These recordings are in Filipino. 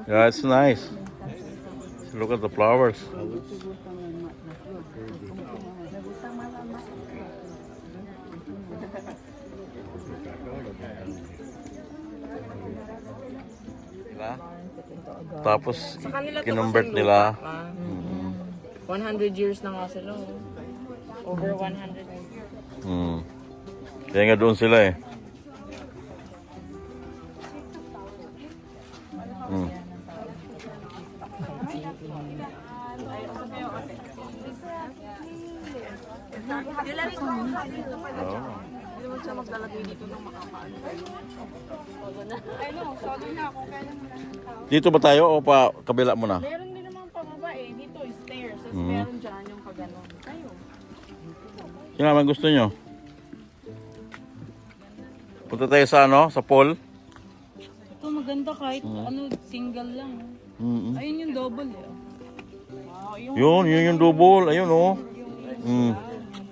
Yeah, it's nice. Look at the flowers. Diba? Tapos, Sa kanila to kinumbert kasing nila. lupa pa. 100 years na nga sila. Over 100 years. Kaya nga doon sila eh. Hindi mo siya maglalagay dito ng makapaano. Dito ba tayo o pa kabila muna? Meron din naman pababa eh. Dito stairs. Tapos meron dyan yung pag-ganon. Tayo. Sino naman gusto nyo? Punta tayo sa ano? Sa pool? Ito maganda kahit ano, single lang. Ayun yung double eh. Yun yung double. Ayun oh.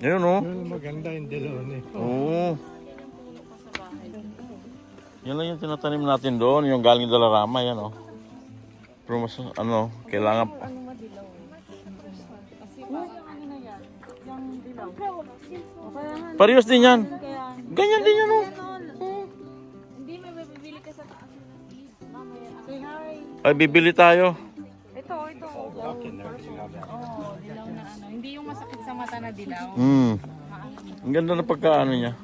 Ayun oh. Maganda yung dalon eh. Oo. Yan lang yung tinatanim natin doon. Yung galing Dalarama. Yan oh. Pero mas ano, kailangan pa. Ano madilaw eh. Kasi parang ano na yan. Yung dilaw. Parehas din yan. Ganyan din yan oh. Hindi, may bibili ka sa taas ng leaves. Mamaya. Say hi. Ay, bibili tayo. Ito. Oh, dilaw na ano. Hindi yung masakit sa mata na dilaw. Ang ganda na pagkaano niya.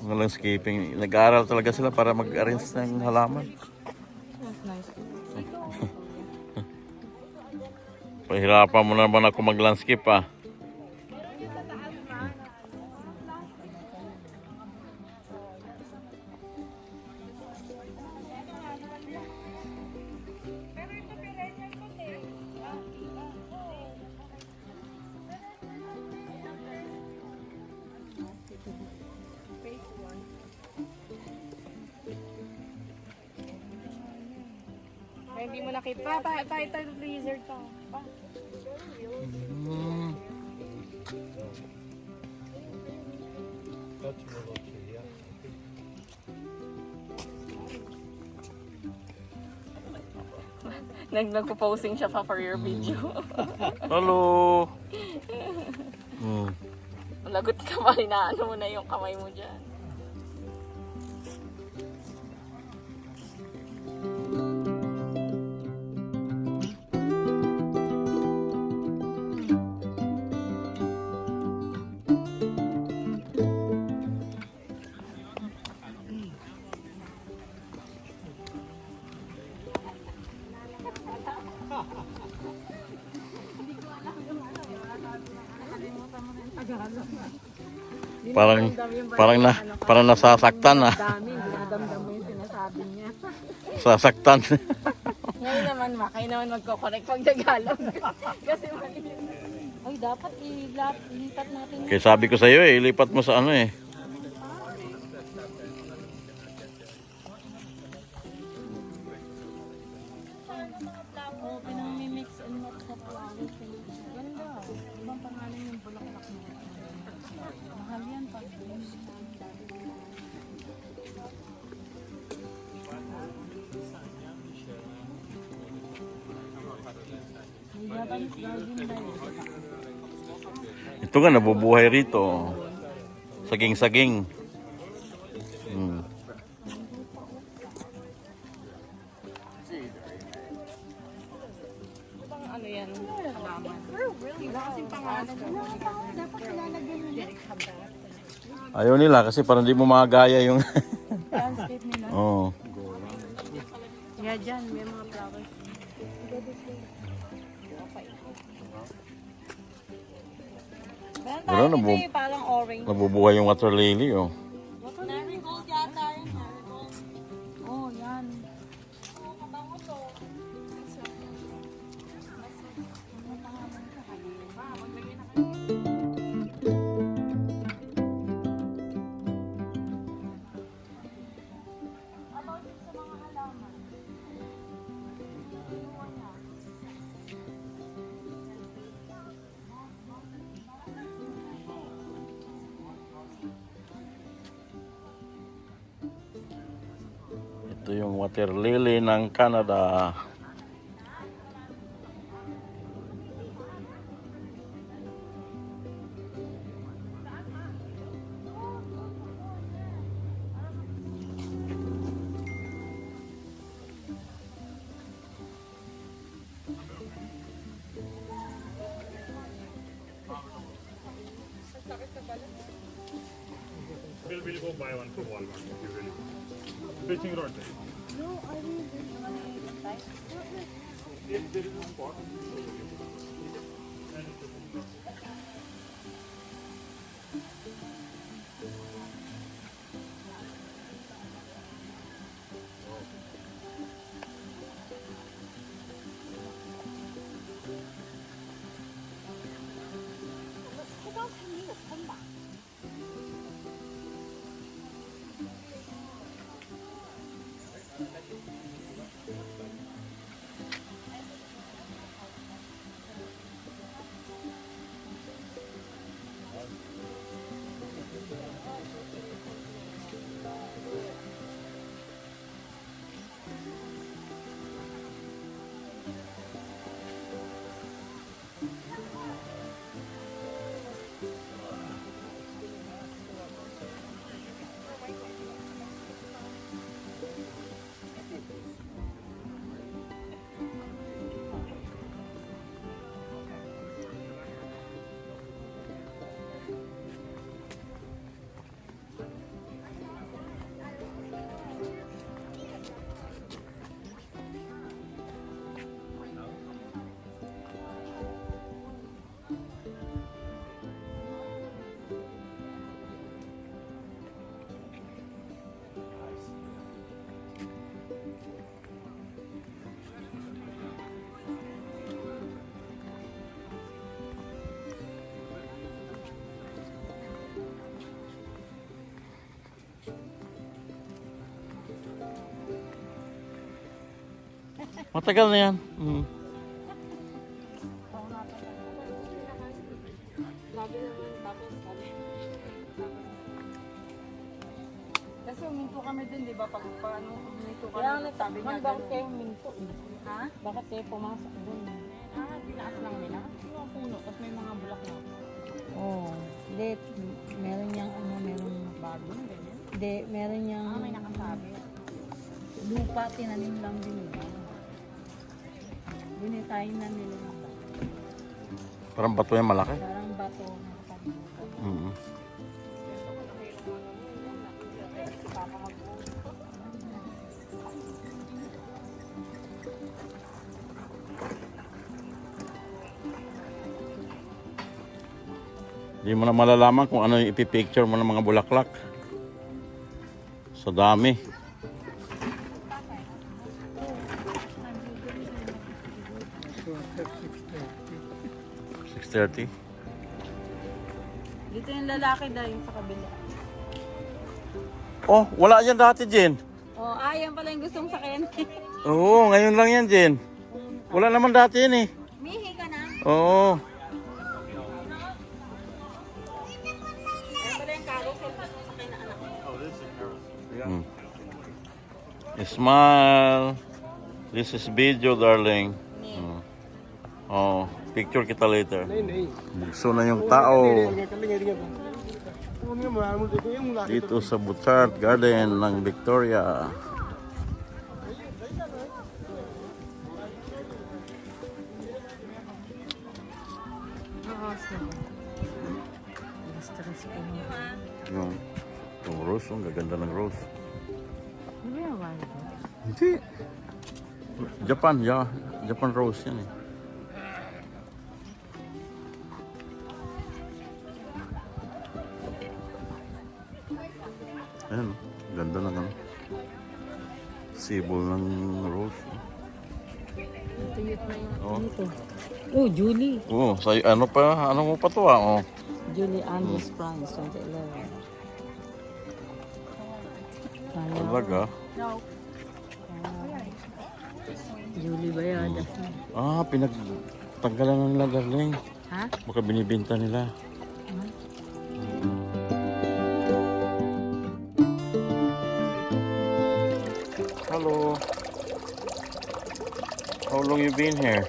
Ang landscaping. Nag-aaral talaga sila para mag-arrange ng halaman. Pahirapan mo naman ako mag-landscape ah. Ay, hindi mo nakita. Pakita tayo ng lizard ka. That's real okay, yeah. Nagpo-posing siya pa for your video. Hello! Lagot ka ba? Inaano mo na yung kamay mo dyan. Parang nasasaktan ah. Dami, dinadamdam mo yung sinasabi niya. Sasaktan. Ngayon naman kayo naman magko-correct pag Tagalog. Kasi mali. Ay, dapat ilipat natin. Kaya sabi ko sa iyo eh, ilipat mo sa ano eh. Oh, pinang-mix and match sa flowers. Ganda. Ibang pangalan yung bulaklak mo. Mahal yan pag Ito nga nabubuhay rito. Saging-saging. ano yan? Halaman. Wala kasing pangalan. Dapat ilalagay nila. Ayaw nila kasi parang di mo magaya yung... Landscape nila. Oo. Yeah, dyan. May mga flowers. Pero parang orange. nabubuhay yung water lily oh. Marigold yata yun. Marigold. Oh, yan. Oo, kabango to. Ito yung water lily ng Canada. We'll go buy one from Walmart if you really want. Fishing rod. No, I mean, If there is a spot. Matagal na yan. Mm. Lagi naman tapos kami. Kasi huminto kami din, di ba? Pag paano huminto kami. Kaya sabi niya bakit kayo huminto? Ha? Bakit kayo pumasok dun? Ah, binaas lang nila? Yung puno, tapos may mga bulak na. Oh, hindi. Meron niyang ano, meron Bago, ganyan. hindi, meron niyang Ah, may nakasabi. lupa, tinanim lang din nila. Binitayin na nila ng bato. Parang bato yan malaki. Parang bato na kapag Mm. Hindi mo na malalaman kung ano yung ipipicture mo ng mga bulaklak. Sa dami. $6.30. Dito yung lalaki dahil sa kabila. Oh, wala yan dati, Jen. Oh, yan pala yung gustong sakyan. Oo, ngayon lang yan, Jen. Wala naman dati yan eh. Mihi ka na. Oo. Yan pala yung carousel gustong sakyan na anak. Mm. Smile. This is video, darling. Mm. Oh, picture kita later. Bugso na yung tao dito sa Butchart Garden ng Victoria. Stress ko. Yung rose, ang gaganda ng rose. Di ba yung wala? Hindi. Japan, yeah. Japan rose yan eh. Ayan, ganda ng ano. Sibol ng rose. Tuyot na yung Oh. dito. Oh, Julie. Oh, sa ano pa, ano mo pa to ah. Oh. Julie Andrews France, 2011. Talaga. Julie Bayada. Ah, pinagtanggalan na nila, darling. Ha? Baka binibenta nila. Hello. How long you been here?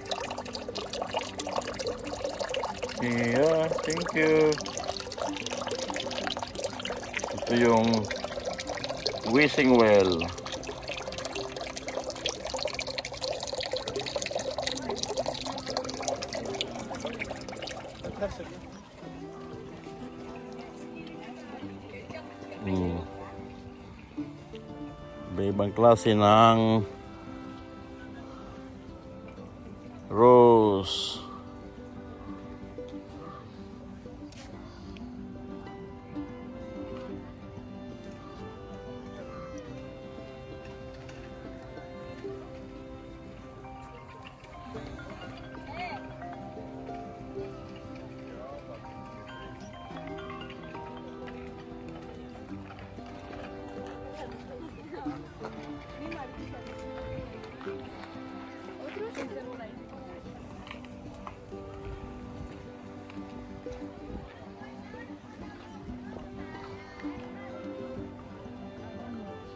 Yeah, thank you. Ito yung wishing well. Iba-ibang klase ng rose.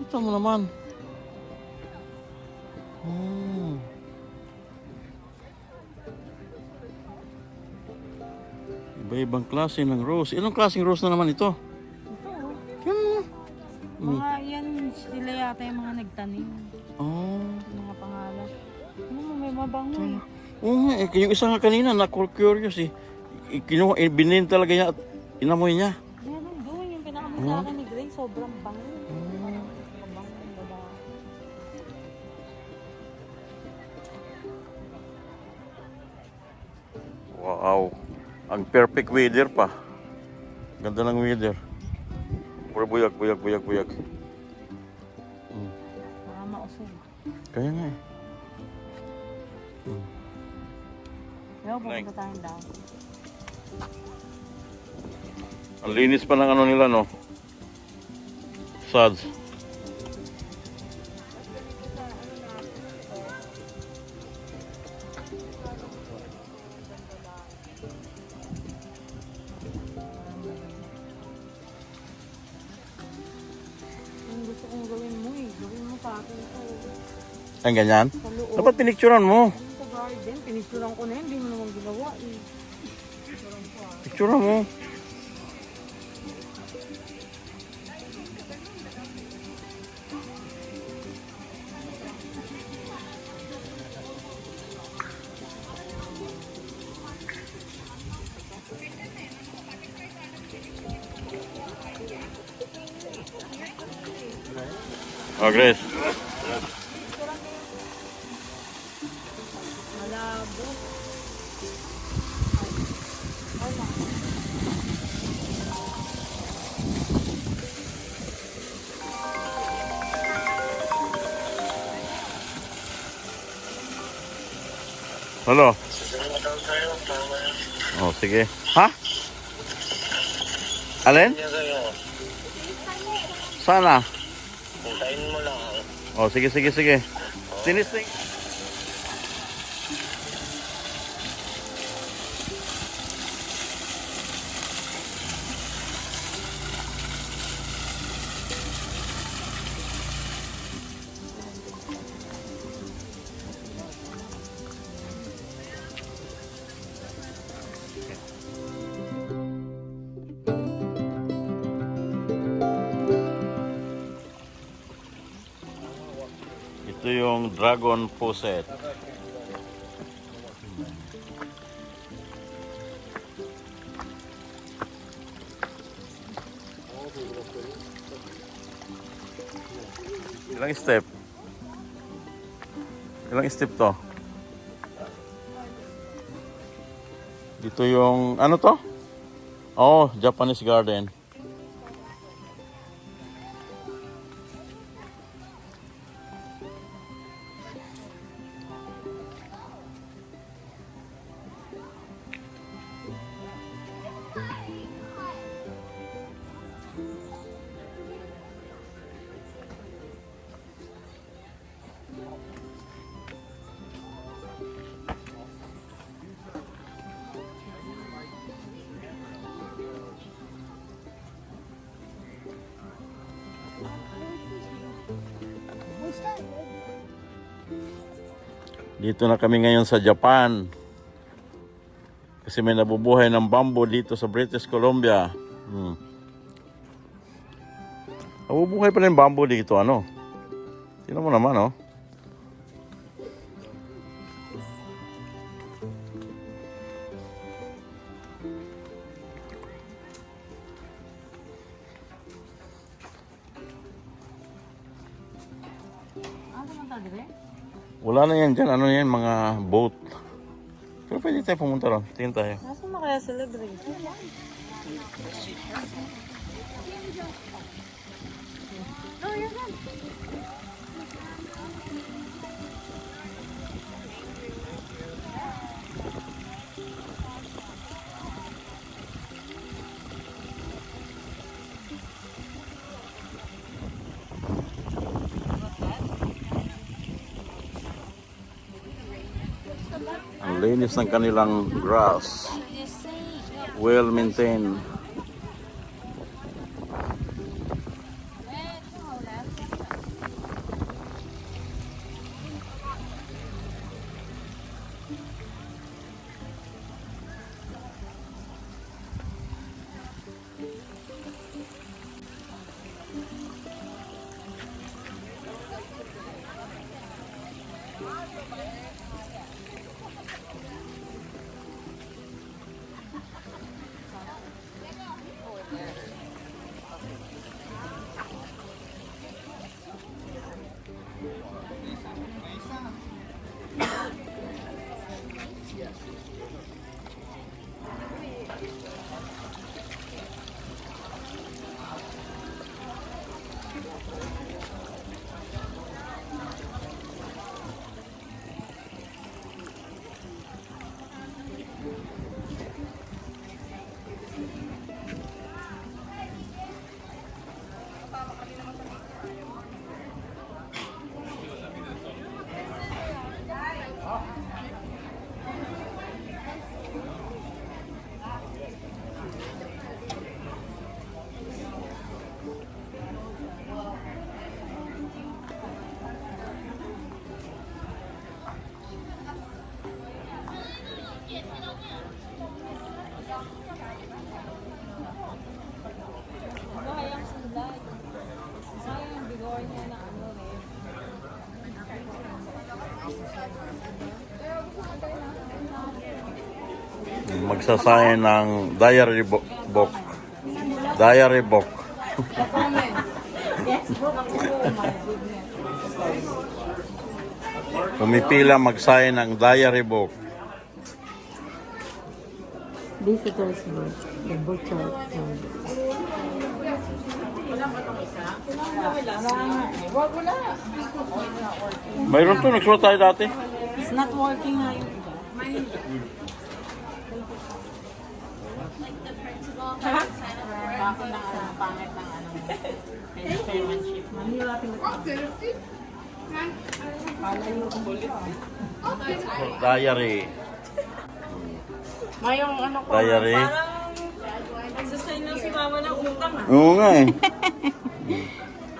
Kita mo naman. Iba-ibang klase ng rose. Ilang klaseng rose na naman ito? Ito, mga yan, sila yata yung mga nagtanim. Oh. Yung mga pangalan. May mabango eh. Oo nga, yung isa nga kanina, na-curious eh. Kinuha, binin talaga niya at inamoy niya. Meron doon, yung pinakamoy sa akin ni Gray, sobrang bango. Mabango yung babae. Wow. Ang perfect weather pa. Ganda ng weather. Puro buyag. Baka mausog. Kaya nga eh. Kaya pupunta tayong daw. Ang linis pa ng ano nila, no? Sads. Yung gusto kong gawin mo eh. Gawin mo sa akin ito. Ang ganyan? Sa loob. Dapat pinicturan mo. Sa garden, pinicturean ko na yun. Hindi mo naman ginawa eh. Picturean mo. Oh, Grace. Malabo. Hello. Oh, sige. Ha? Alin? Sana? Puntahin mo lang. Oh, sige. Sinising. Ito yung dragon posset. Ilang step? Ilang step to? Dito yung, ano to? Oh, Japanese garden. Dito na kami ngayon sa Japan. Kasi may nabubuhay ng bamboo dito sa British Columbia. Nabubuhay pa rin bamboo dito, ano? Tingnan mo naman, oh. Ano naman tayo, dire? Wala na yan dyan. Ano yan? Mga boat. Pero pwede tayo pumunta ron. Tingin tayo. Nasaan na kaya sila, dire? Ang linis ng kanilang grass. Well maintained. Magsasayin ng diary book. Diary book. Pumipila magsayin ng diary book. Visitors book. The butcher. Mayroon to, nagsulat tayo dati. It's not working nga yung iba. Bako na pangit ng penmanship. Diary. Mayong ano ko, Diary. parang nagsasign na si mama ng utang ah. Oo nga eh.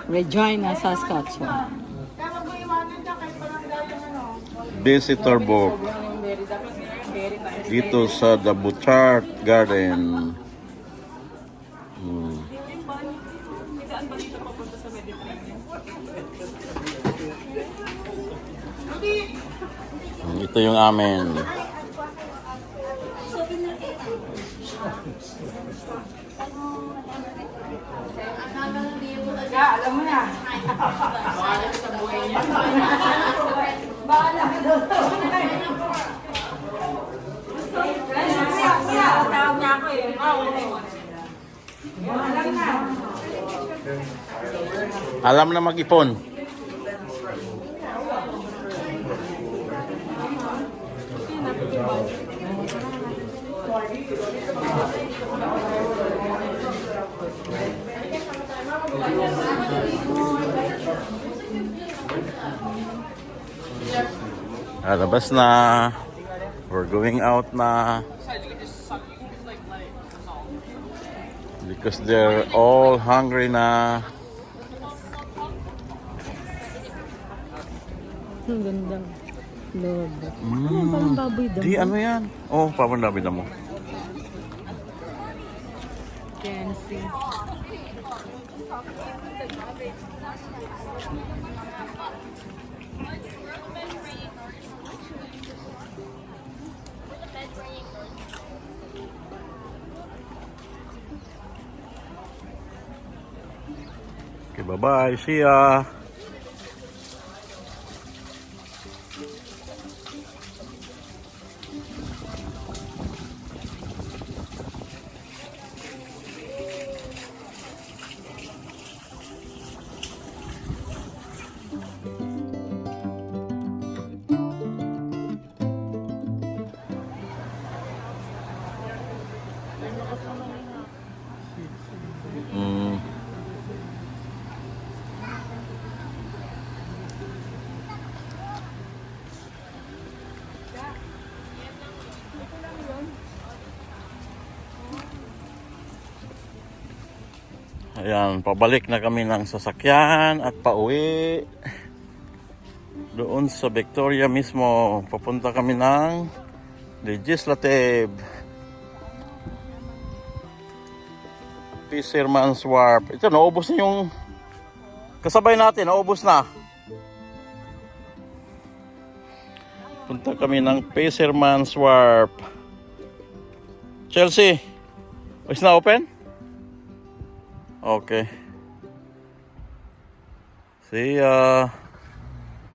Regina, Saskatchewan. Visitor book. Dito sa The Butchart Garden. Ito yung amin. Alam mo na. Bahala sa buhay niya. Bahala ka daw. Tawag niya ako eh. Alam na mag-ipon. Labas na. We're going out na. Because they're all hungry na. Ang ganda. Lord. Parang baboy daw. Di ano yan? Oh, parang David mo. Fancy. Okay, bye-bye. See ya. Mm. Ayan, pabalik na kami ng sasakyan at pauwi. Doon sa Victoria mismo, papunta kami ng Legislative. Fisherman's Wharf. Ito, naubos na yung kasabay natin, naubos na. Punta kami ng Fisherman's Wharf. Chelsea, is na open? Okay. See ya.